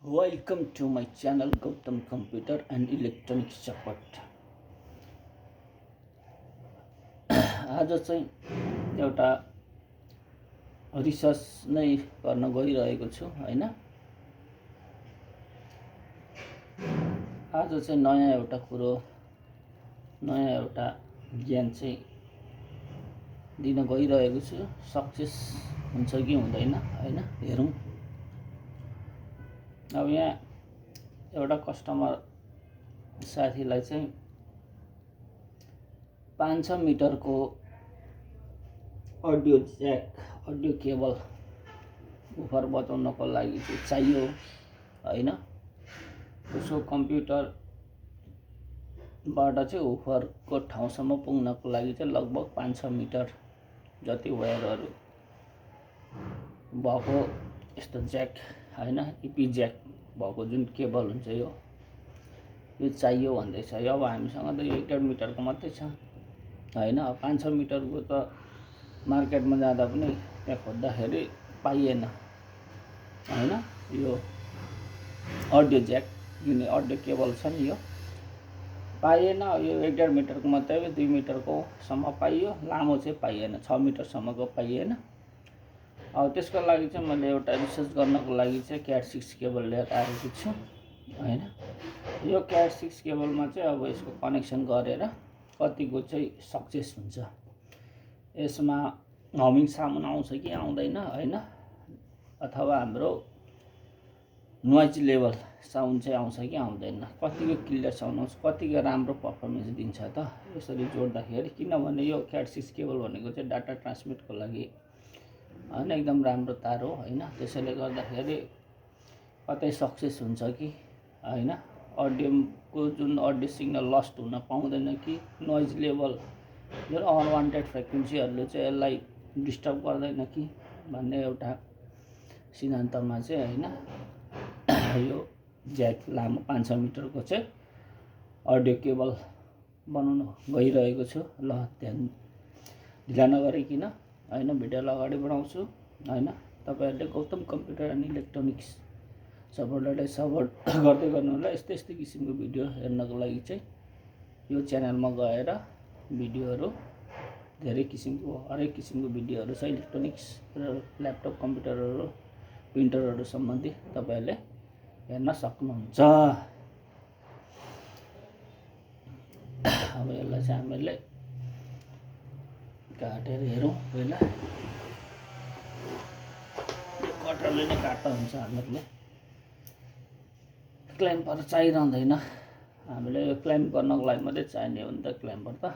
Welcome to my channel Gautam Computer and Electronic Support. आज चाहिँ एउटा रिसर्च नै गर्न गइरहेको छु हैन। आज चाहिँ नयाँ एउटा कुरो नयाँ एउटा ज्ञान चाहिँ दिन गइरहेको छु। सक्सेस हुन्छ कि हुँदैन हैन, हेरौँ। अब यहाँ एउटा कस्टमर साथीलाई चाहिँ 500 मिटरको अडियो ज्याक अडियो केबल उफर बचाउनको लागि चाहिँ चाहियो हैन। उसको कम्प्युटरबाट चाहिँ उफरको ठाउँसम्म पुग्नको लागि चाहिँ लगभग 500 मिटर जति वायरहरू भएको यस्तो ज्याक हैन, इपी ज्याक भएको जुन केबल हुन्छ यो चाहियो भन्दैछ। अब हामीसँग त 1.5 मिटरको मात्रै छ हैन। 500 मिटरको त मार्केटमा जाँदा पनि त्यहाँ खोज्दाखेरि पाइएन हैन। यो अडियो ज्याक जुन अडियो केबल छ नि यो पाइएन। यो 1.5 मिटरको मात्रै 2 मिटरको सम्म पाइयो, लामो चाहिँ पाइएन, 6 मिटरसम्मको पाइएन। अब त्यसको लागि चाहिँ मैले एउटा रिसर्च गर्नको लागि चाहिँ क्याट 6 केबल लिएर आएको छु हैन। यो क्याट 6 केबलमा चाहिँ अब यसको कनेक्सन गरेर कतिको चाहिँ सक्सेस हुन्छ, यसमा हमिङ साउन्ड आउँछ कि आउँदैन हैन, अथवा हाम्रो नोइज लेभल साउन्ड चाहिँ आउँछ कि आउँदैन, कतिको क्लियर साउन्ड आउँछ, कतिको राम्रो पर्फर्मेन्स दिन्छ त यसरी जोड्दाखेरि। किनभने यो क्याट 6 केबल भनेको चाहिँ डाटा ट्रान्समिटको लागि हैन एकदम राम्रो तार हो हैन। त्यसैले गर्दाखेरि कतै सक्सेस हुन्छ कि हैन, अडियोको जुन अडियो सिग्नल लस्ट हुन पाउँदैन कि, नोइज लेभल जुन अनवान्टेड फ्रिक्वेन्सीहरूले चाहिँ यसलाई डिस्टर्ब गर्दैन कि भन्ने एउटा सिद्धान्तमा चाहिँ हैन यो ज्याक लामो 500 मिटरको चाहिँ अडियो केबल बनाउन गइरहेको छु। ल ध्यान ढिला नगरिकन हैन भिडियोलाई अगाडि बढाउँछु हैन। तपाईहरुले गौतम कम्प्युटर एन्ड इलेक्ट्रोनिक्स सपोर्टलाई सपोर्ट गर्दै गर्नु होला। यस्तै किसिमको भिडियो हेर्नको लागि चाहिँ यो च्यानलमा गएर भिडियोहरू धेरै किसिमको हरेक किसिमको भिडियोहरू छ। इलेक्ट्रोनिक्स र ल्यापटप कम्प्युटरहरू प्रिन्टरहरू सम्बन्धी तपाईहरुले हेर्न सक्नुहुन्छ। अब यसलाई चाहिँ हामीले काटेर हेरौँ पहिला। यो कटरले नै काट्दा हुन्छ, हामीहरूले क्ल्याम्पर चाहिरहँदैन। हामीले यो क्ल्याम्प गर्नको लागि मात्रै चाहिने हो नि त क्ल्याम्पर त।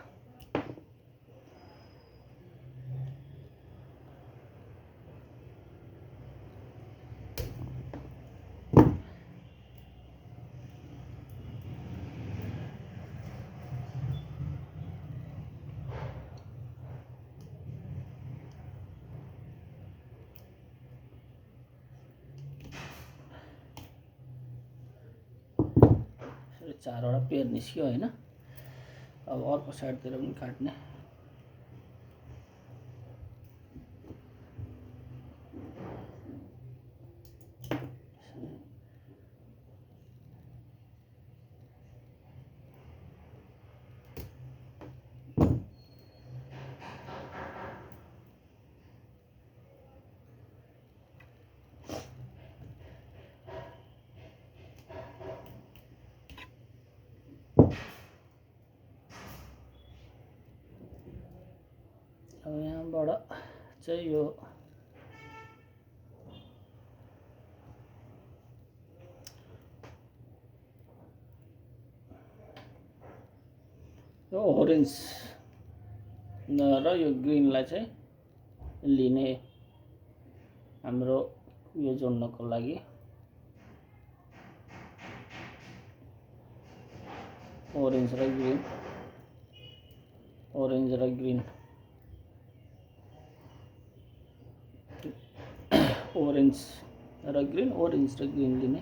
चारवटा पेयर निस्क्यो हैन। अब अर्को साइडतिर पनि काट्ने। अब यहाँबाट चाहिँ यो ओरेन्ज र यो ग्रीनलाई चाहिँ लिने हाम्रो यो जोड्नको लागि ओरेन्ज र ग्रीन, ओरेन्ज र ग्रीन, ओरेन्ज र ग्रीन, ओरेन्ज र ग्रीन लिने।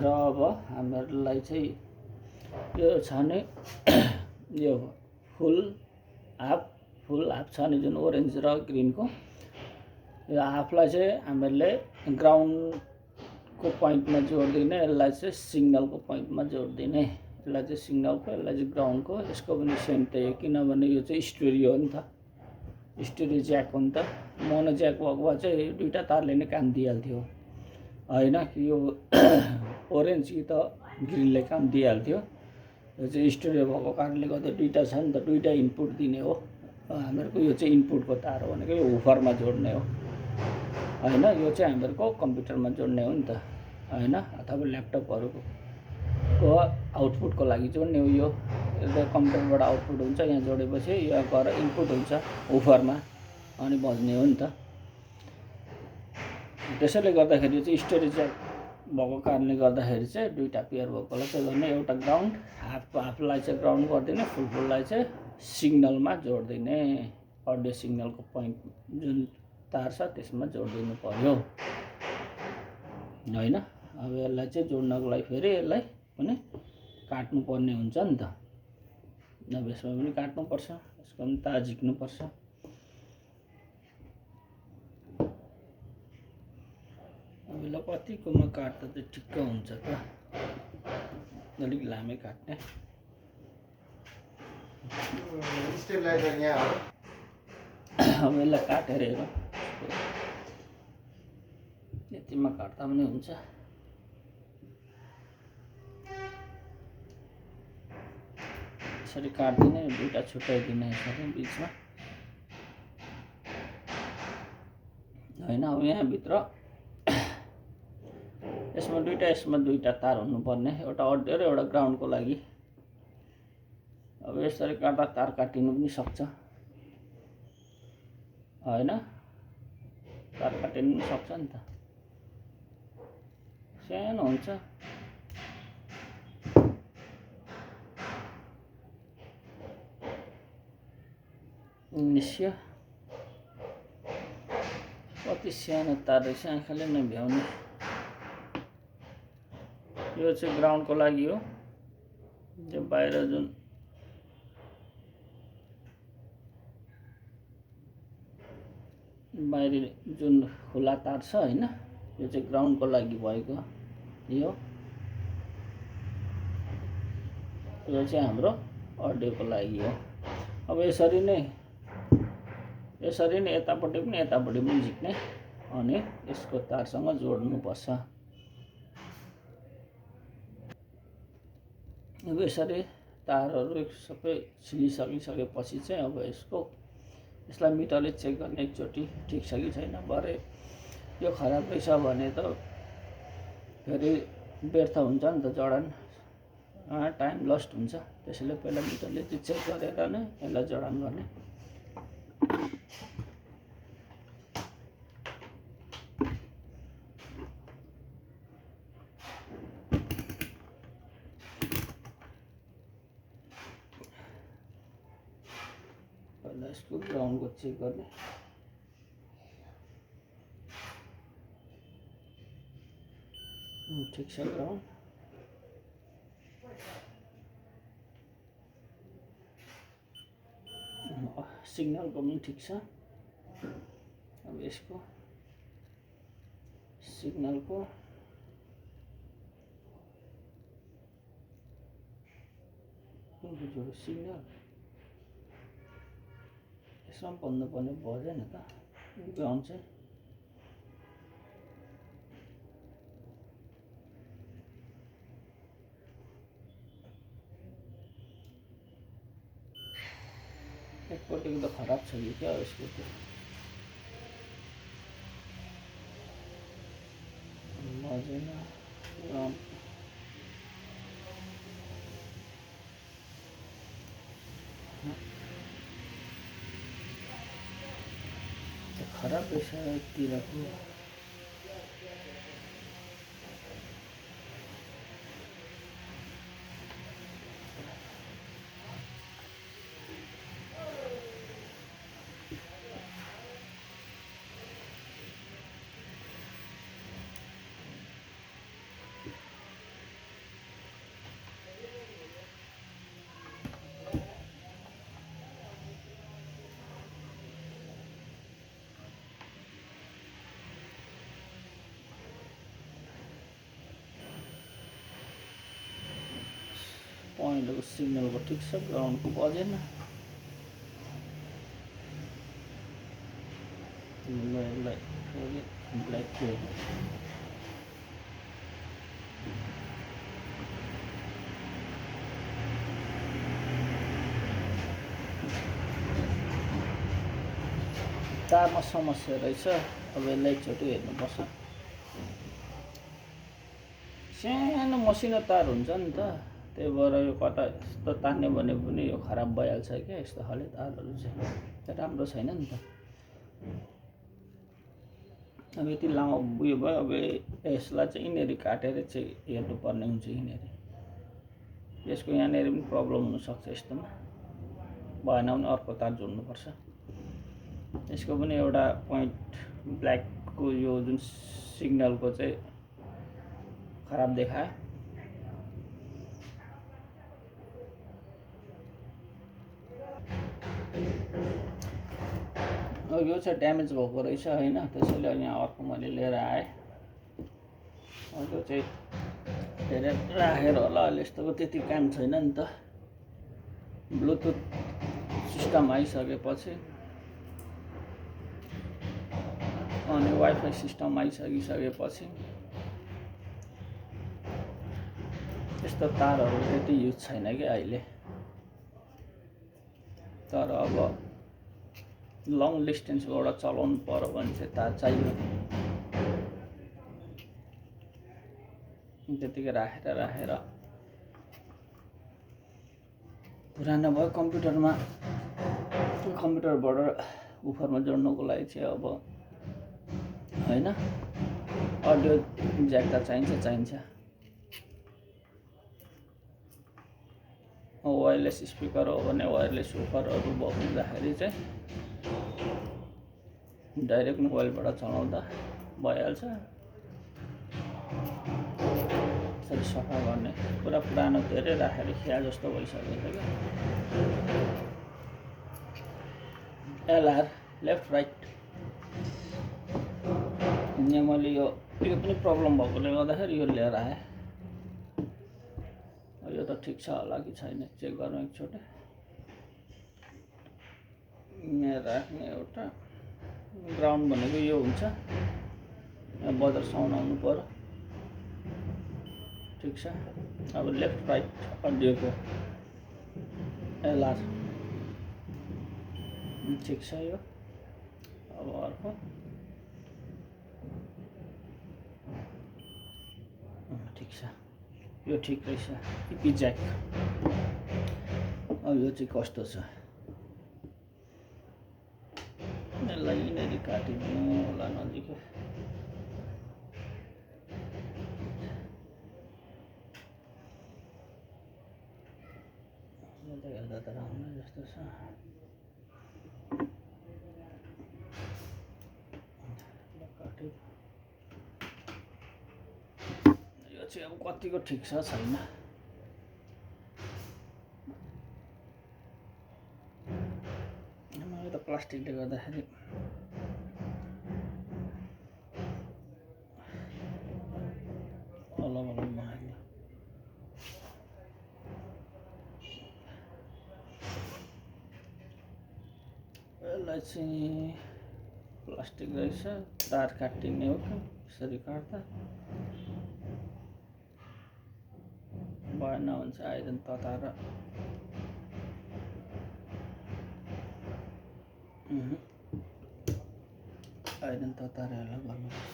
र अब हामीहरूलाई चाहिँ यो छ नि यो फुल हाफ छ नि जुन ओरेन्ज र ग्रिनको, यो हाफलाई चाहिँ हामीले ग्राउन्डको पोइन्टमा जोडिदिने, यसलाई चाहिँ सिग्नलको पोइन्टमा जोडिदिने। यसलाई चाहिँ सिग्नलको, यसलाई चाहिँ ग्राउन्डको। यसको पनि सेम त्यही हो, किनभने यो चाहिँ स्टुडियो हो नि त, स्टुडियो ज्याक हो नि त। मोनो ज्याक भएको भए चाहिँ दुईवटा तारले नै काम दिइहाल्थ्यो होइन, यो ओरेन्ज कि त ग्रिनले काम दिइहाल्थ्यो। यो चाहिँ स्टुडियो भएको कारणले गर्दा दुईवटा छ नि त, दुईवटा इनपुट दिने हो हामीहरूको। यो चाहिँ इनपुटको तार हो भनेको यो हुफरमा जोड्ने हो होइन, यो चाहिँ हामीहरूको कम्प्युटरमा जोड्ने हो नि त होइन, अथवा ल्यापटपहरूको आउटपुटको लागि जोड्ने हो। यो कम्प्युटरबाट आउटपुट हुन्छ, यहाँ जोडेपछि यहाँ गएर इनपुट हुन्छ हुफरमा अनि बज्ने हो नि त। त्यसैले गर्दाखेरि चाहिँ स्टोरेज भएको कारणले गर्दाखेरि चाहिँ दुईवटा पेयर भएकोलाई चाहिँ गर्ने, एउटा ग्राउन्ड, हाफलाई चाहिँ ग्राउन्ड गरिदिने, फुललाई चाहिँ सिग्नलमा जोडिदिने। अडियो सिग्नलको पोइन्ट जुन तार छ त्यसमा जोडिदिनु पर्यो होइन। अब यसलाई चाहिँ जोड्नको लागि फेरि यसलाई पनि काट्नुपर्ने हुन्छ नि त, अब यसमा पनि काट्नुपर्छ, यसको पनि तार झिक्नुपर्छ। अब यसलाई कतिकोमा काट्दा चाहिँ ठिक्क हुन्छ त, अलिक लामै काट्ने। अब यसलाई काटेर हेरौँ, यतिमा काट्दा पनि हुन्छ। यसरी काट्दिने, दुईवटा छुट्याइदिने यसरी बिचमा होइन। अब यहाँभित्र यसमा दुईवटा तार हुनुपर्ने, एउटा अडियो र एउटा ग्राउन्डको लागि। अब यसरी काट्दा तार काटिनु पनि सक्छ होइन, तार काटिनु पनि सक्छ नि त, सानो हुन्छ। निस्क्यो, कति सानो तार रहेछ, आँखाले नभ्याउने। यो चाहिँ ग्राउन्डको लागि हो, यो बाहिर जुन बाहिर जुन खुला तार छ होइन, यो चाहिँ ग्राउन्डको लागि भएको। यो चाहिँ हाम्रो अडियोको लागि हो। अब यसरी नै यतापट्टि पनि झिक्ने अनि यसको तारसँग जोड्नुपर्छ। अब यसरी तारहरू सबै छिलिसकेपछि चाहिँ अब यसलाई मिटरले चेक गर्ने एकचोटि, ठिक छ कि छैन। भरे यो खराब रहेछ भने त फेरि व्यर्थ हुन्छ नि त, जडान टाइम लस्ट हुन्छ। त्यसैले पहिला मिटरले चाहिँ चेक गरेर नै यसलाई जडान गर्ने। पहिला यसको ग्राउन्डको चेक गर्ने। ठिक छ ग्राउन्ड। सिग्नलको पनि ठिक छ। अब यसको सिग्नलको सिग्नल यसमा भन्नुपर्ने भएन त, ग्राउन्ड चाहिँ एकपट्टिको त खराब छ कि क्या यसको त्यो बजेन ग्राउन्ड। खराब रहेछ यतिरको। पोइन्टको सिग्नलको ठिक छ, ग्राउन्डको बजेन। यसलाई फेरि ब्ल्याक थियो। तारमा समस्या रहेछ, अब यसलाई एकचोटि हेर्नुपर्छ। सानो मसिनो तार हुन्छ नि त, त्यही भएर यो कता यस्तो तान्यो भने पनि यो खराब भइहाल्छ क्या। यस्तो खाले तारहरू चाहिँ राम्रो छैन नि त। अब यति लामो उयो भयो, अब यसलाई चाहिँ यिनीहरू काटेर चाहिँ हेर्नुपर्ने हुन्छ। यिनीहरू यसको यहाँनिर पनि प्रब्लम हुनसक्छ, यस्तोमा भएन भने अर्को तार जोड्नुपर्छ। यसको पनि एउटा पोइन्ट ब्ल्याकको यो जुन सिग्नलको चाहिँ खराब देखायो। यो चाहिँ ड्यामेज भएको रहेछ होइन, त्यसैले यहाँ अर्को मैले लिएर आएँ। यो चाहिँ धेरै राखेर होला, अहिले यस्तोको त्यति काम छैन नि त। ब्लुटुथ सिस्टम आइसकेपछि अनि वाइफाई सिस्टम आइसकिसकेपछि यस्तो तारहरू त्यति युज छैन कि अहिले। तर अब लङ डिस्टेन्सबाट चलाउनु पर्यो भने चाहिँ तार चाहियो। त्यतिकै राखेर पुरानो भयो कम्प्युटरमा, कम्प्युटरबाट उफरमा जोड्नुको लागि चाहिँ अब होइन, अडियो ज्याक त चाहिन्छ। वायरलेस स्पिकर हो भने वायरलेस उफरहरू हुँदाखेरि चाहिँ डाइरेक्ट मोबाइलबाट चलाउँदा भइहाल्छ। यसरी सफा गर्ने पुरा पुरानो धेरै राखेर खिया जस्तो भइसकेको छ क्या। एलआर लेफ्ट राइट यहाँ मैले यो पनि प्रब्लम भएकोले गर्दाखेरि यो लिएर आएँ। यो त ठिक छ होला कि छैन चेक गरौँ एकचोटि। यहाँ राख्ने एउटा ग्राउन्ड भनेको यो हुन्छ, यहाँ बजार साउन्ड आउनु पर्यो। ठिक छ। अब लेफ्ट राइट अडियोको एलआर ठिक छ यो। अब अर्को ठिक छ, यो ठिक रहेछ। इपी ज्याक अब यो चाहिँ कस्तो छ, यसलाई यिनीहरू काटिदिनु होला नजिकै। हेर्दा त राम्रो जस्तो छ। यो चाहिँ अब कतिको ठिक छ छैन। यो त प्लास्टिकले गर्दाखेरि अलग भयो। यसलाई चाहिँ प्लास्टिक रहेछ, तार काटिने हो कि यसरी काट्दा भएन भने चाहिँ आइरन तताएर यसलाई गर्नुपर्छ।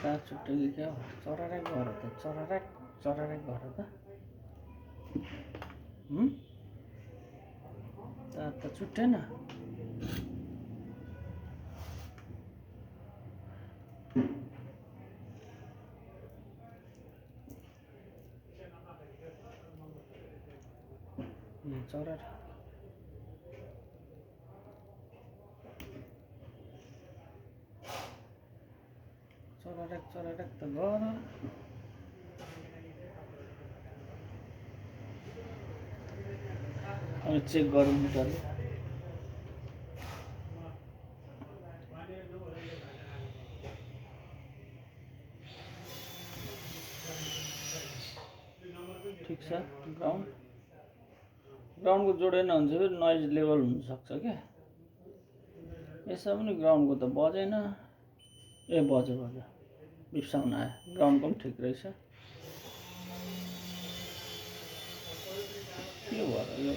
तार छुट्टै क्या हो, चरारेक गर त चरारेक गर त। तार त छुट्टेन। चरा चरारक चरारक त गर। अनि चेक गरौँ मिटरले। ठिक छ। ग्राउन्डको जोडेन भने चाहिँ नोइज लेभल हुनसक्छ क्या। यसमा पनि ग्राउन्डको त बजेन। ए बज्यो बिप्साउन आयो। ग्राउन्डको पनि ठिक रहेछ। के भयो यो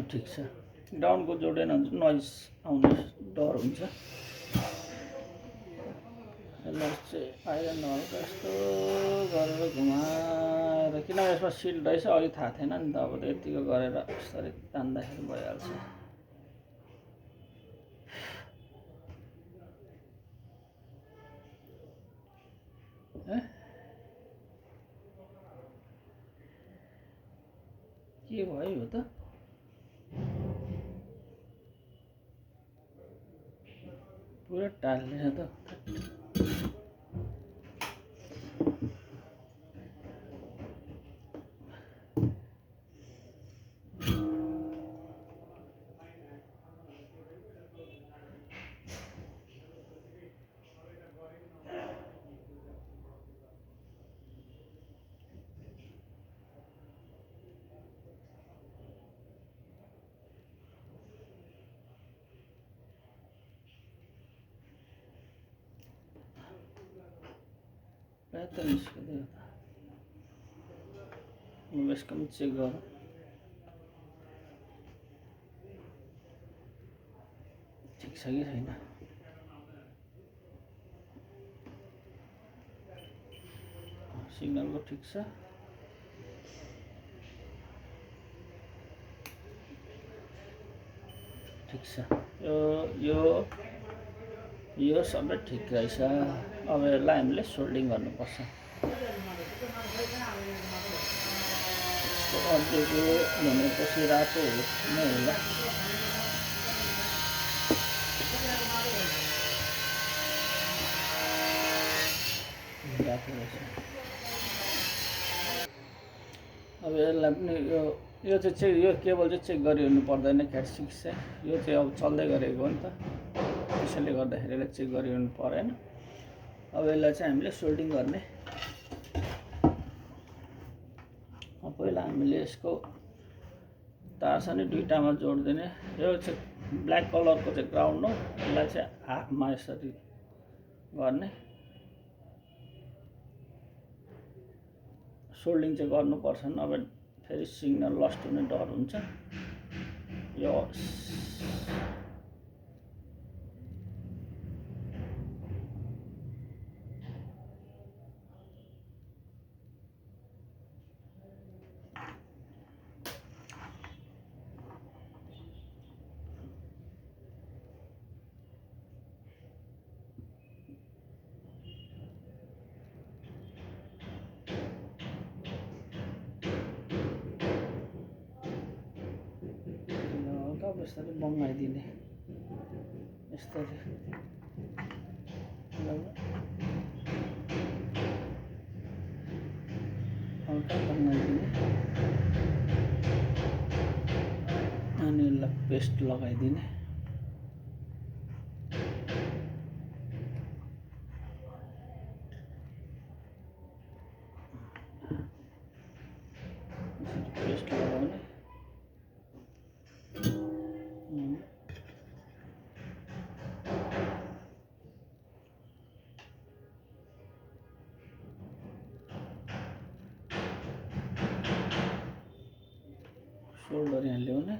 ठिक छ। ग्राउन्डको जोडेन भने नोइज आउने डर हुन्छ। यसलाई चाहिँ आइरन हल्का यस्तो गरेर घुमाएर, किन यसमा सिल्ड रहेछ अघि थाहा थिएन नि त। अब त यतिको गरेर यसरी तान्दाखेरि भइहाल्छ। के भयो यो त? पुरा टाल्ने त। त निस्किँदैन। यसको पनि चेक गरौँ। ठिक छ कि छैन। सिग्नलको ठिक छ। ठिक छ। यो सबै ठिक रहेछ। अब यसलाई हामीले सोल्डिङ गर्नुपर्छ। अझैको भनेपछि रातो नै होला। रातो रहेछ। अब यसलाई पनि यो चाहिँ चेक, यो केबल चाहिँ चेक गरिहेर्नु पर्दैन। क्याट 6 चाहिँ यो चाहिँ अब चल्दै गरेको हो नि त। त्यसैले गर्दाखेरि यसलाई चेक गरिहेर्नु परेन। अब यसलाई चाहिँ हामीले सोल्डिङ गर्ने। पहिला हामीले यसको तार छ नि दुईटामा जोडिदिने। यो चाहिँ ब्ल्याक कलरको चाहिँ ग्राउन्ड हो। यसलाई चाहिँ हाफमा यसरी गर्ने। सोल्डिङ चाहिँ गर्नुपर्छ, नभए फेरि सिग्नल लस्ट हुने डर हुन्छ। यो यसरी बङ्गाइदिने। यसरी हल्का बङ्गाइदिने अनि यसलाई पेस्ट लगाइदिने। पेस्ट लगाउने। सोल्डर यहाँ ल्याउने।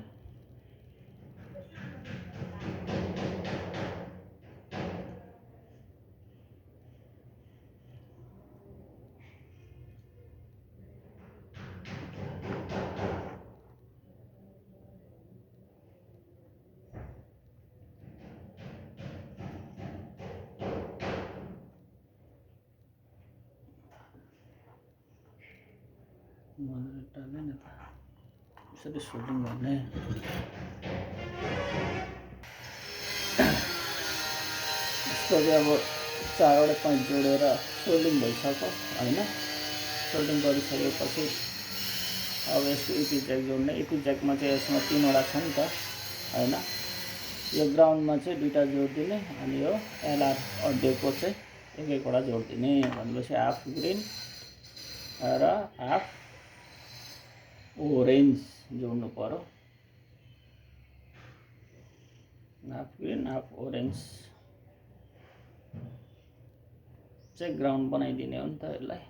मोडरेटरले नि त यसरी सोल्डिङ गर्ने यसको अब 4वटा पोइन्ट जोडेर सोल्डिङ भइसक्यो हैन। सोल्डिङ गरिसकेपछि अब यसको इपी ज्याक जोड्ने। इपी ज्याकमा चाहिँ यसमा 3वटा छ नि त हैन। यो ग्राउन्डमा चाहिँ 2टा जोडिदिने अनि यो एलआर अड्डेको चाहिँ एक-एकवटा जोडिदिने भनेपछि हाफ ग्रिन र हाफ ओरेन्ज जोड्नु पर्यो। हाफ ग्रिन हाफ ओरेन्ज चाहिँ ग्राउन्ड बनाइदिने हो नि त यसलाई।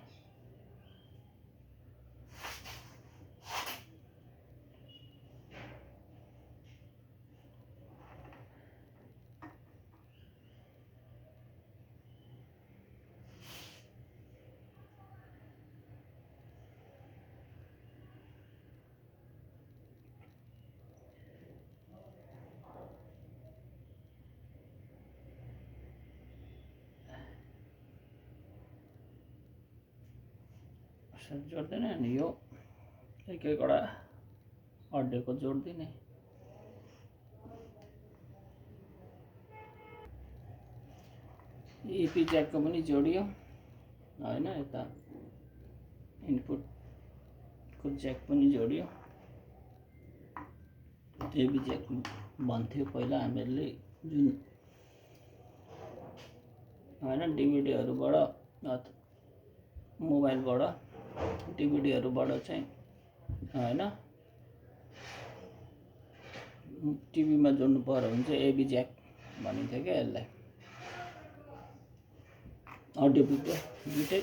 जोड्दिने अनि यो एक-एकवटा अड्डेको जोड्दिने। इपी ज्याकको पनि जोडियो हैन। यता इनपुटको ज्याक पनि जोडियो। एबी ज्याक भन्थ्यो पहिला हामीहरूले जुन हैन डिभिडीहरूबाट मोबाइलबाट डिभिडीहरूबाट चाहिँ हैन टिभीमा जोड्नु पर्यो भने चाहिँ एबी ज्याक भनिन्थ्यो क्या यसलाई। अडियो भिडियो दुइटै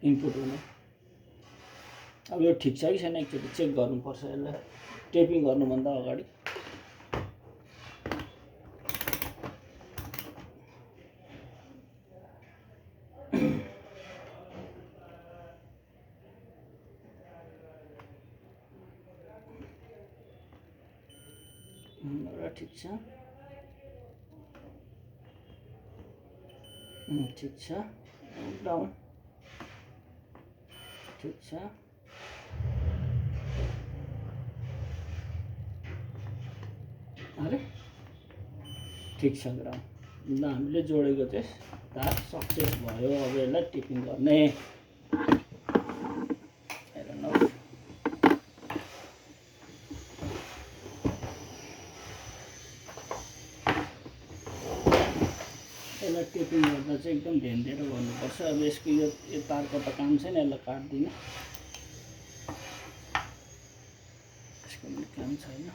इनपुट हुने। अब यो ठिक छ कि छैन एकचोटि चेक गर्नुपर्छ यसलाई टेपिङ गर्नुभन्दा अगाडि। ठिक छ ठिक छ डाउन ठिक छ। अरे ठिक छ ग्राउन्ड हामीले जोडेको चाहिँ तार सक्सेस भयो। अब यसलाई टिपिङ गर्ने। यसलाई टेपिङ गर्दा चाहिँ एकदम ध्यान दिएर गर्नुपर्छ। अब यसको यो तारको त काम छैन यसलाई काट्दिनँ। यसको पनि काम छैन।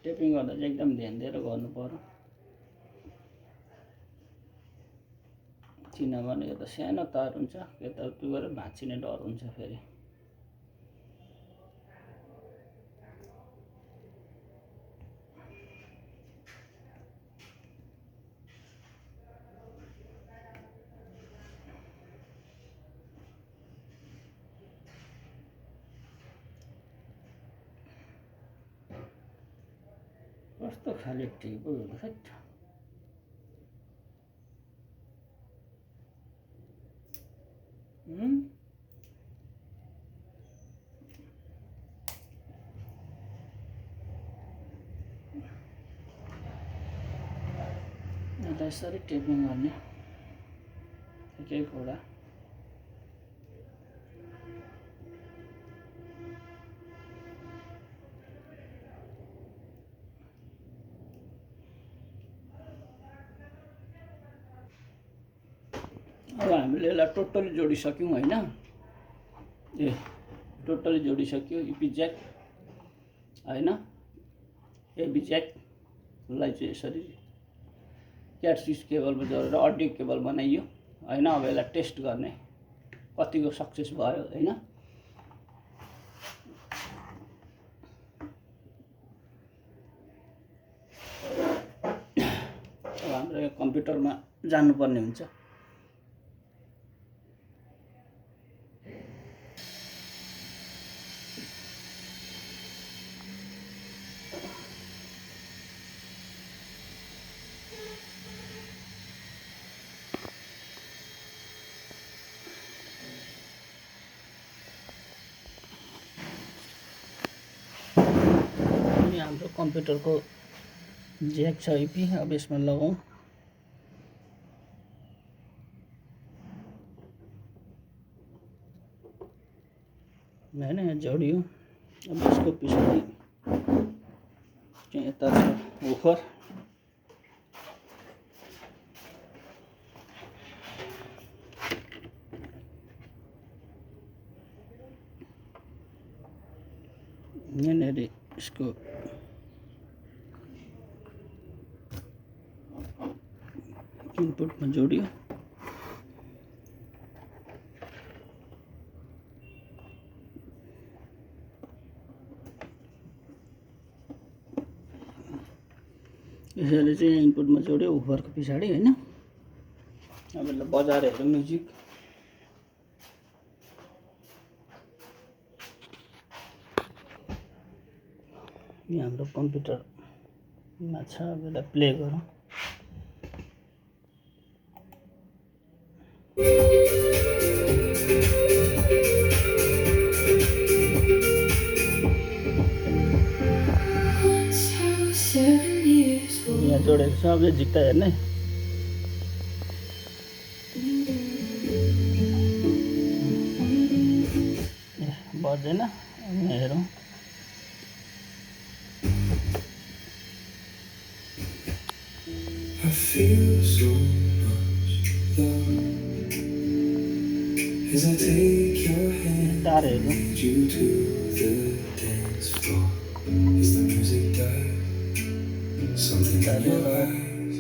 टेपिङ गर्दा चाहिँ एकदम ध्यान दिएर गर्नु पर्यो किनभने यो त सानो तार हुन्छ यताउति गएर भाँचिने डर हुन्छ फेरि। कस्तो खाले टिप हो खैट। यसरी टेपिङ गर्ने एक-एकवटा। अब हामीले यसलाई टोटली जोडिसक्यौँ हैन। टोटली जोडिसक्यो इपी ज्याक हैन। एबी ज्याकलाई चाहिँ यसरी क्याट स्विच केबलमा जोडेर अडियो केबल बनाइयो हैन। अब यसलाई टेस्ट गर्ने कतिको सक्सेस भयो हैन। अब हाम्रो यो कम्प्युटरमा जानुपर्ने हुन्छ। हाम्रो कम्प्युटरको ज्याक छ आइपी। अब यसमा लगाउँ। हैन, यहाँ जोडियो। अब यसको पछाडि चाहिँ यता छ वुफर। यहाँनिर यसको इनपुटमा जोडियो। यसैले चाहिँ इनपुटमा जोड्यो वुफरको पछाडि हैन। अब यसलाई बजाएर हेरौँ म्युजिक। यो हाम्रो कम्प्युटरमा छ। अब यसलाई प्ले गरौँ। यहाँ जोडेको छ। अब यो झिक्दा हेर्ने। बज्दैन। हेरौँ। I feel so much love as I take your hand and lead you to the dance floor. As the music dies, something in your eyes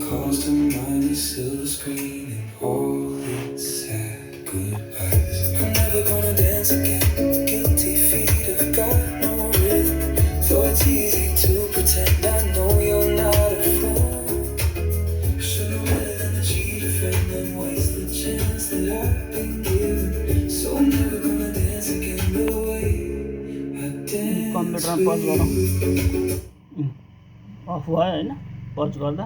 calls to mind a silver screen and all its sad goodbyes. I'm never gonna dance again. Guilty feet have got no rhythm. Though it's easy to pretend I know you're not a fool. Should've rather than a cheated friend and waste the chance that I've been given. So I'm never gonna dance again the way I dance with you. Of भयो हैन pause गर्दा।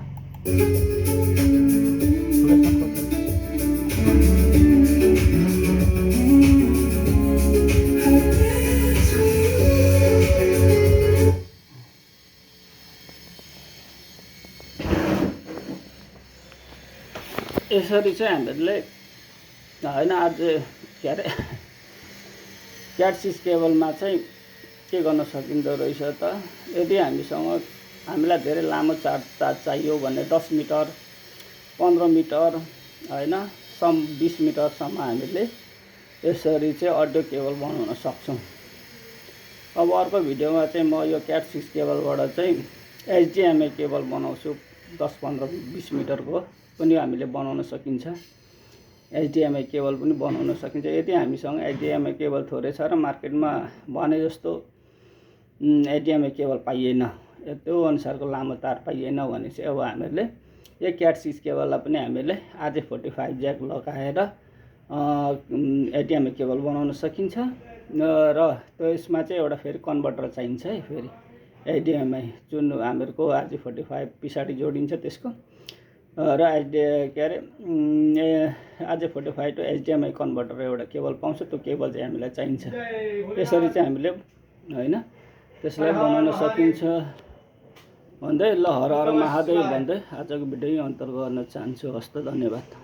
यसरी चाहिँ हामीले हैन आज के अरे क्याट 6 केबलमा चाहिँ के गर्न सकिँदो रहेछ त। यदि हामीलाई धेरै लामो चार्ज चाहियो भने 10 मिटर 15 मिटर हैन 20 मिटरसम्म हामीले यसरी चाहिँ अडियो केबल बनाउन सक्छौं। अब अर्को भिडियोमा चाहिँ म यो क्याट 6 केबलबाट चाहिँ एचडिएमआई केबल बनाउँछु। 10 15 20 मिटरको पनि हामीले बनाउन सकिन्छ। एचडिएमआई केबल पनि बनाउन सकिन्छ। यदि हामीसँग एचडिएमआई केबल थोरै छ र मार्केटमा भने जस्तो एचडिएमआई केबल पाइएन, त्यो अनुसारको लामो तार पाइएन भने चाहिँ अब हामीले यो क्याट 6 केबललाई पनि हामीले RJ45 ज्याक लगाएर एचडिएमआई केबल बनाउन सकिन्छ। र त्यसमा चाहिँ एउटा फेरि कन्भर्टर चाहिन्छ है, फेरि एचडिएमआई जुन हामीहरुको RJ45 पछाडि जोडिन्छ त्यसको र RJ45 टु एचडिएमआई कन्भर्टर एउटा केबल पाउँछ। त्यो केबल चाहिँ हामीलाई चाहिन्छ। यसरी चाहिँ हामीले हैन त्यसलाई बनाउन सकिन्छ भन्दै ल हर हर महादेव भन्दै आजको भिडियो अन्त गर्न चाहन्छु। हस्त धन्यवाद।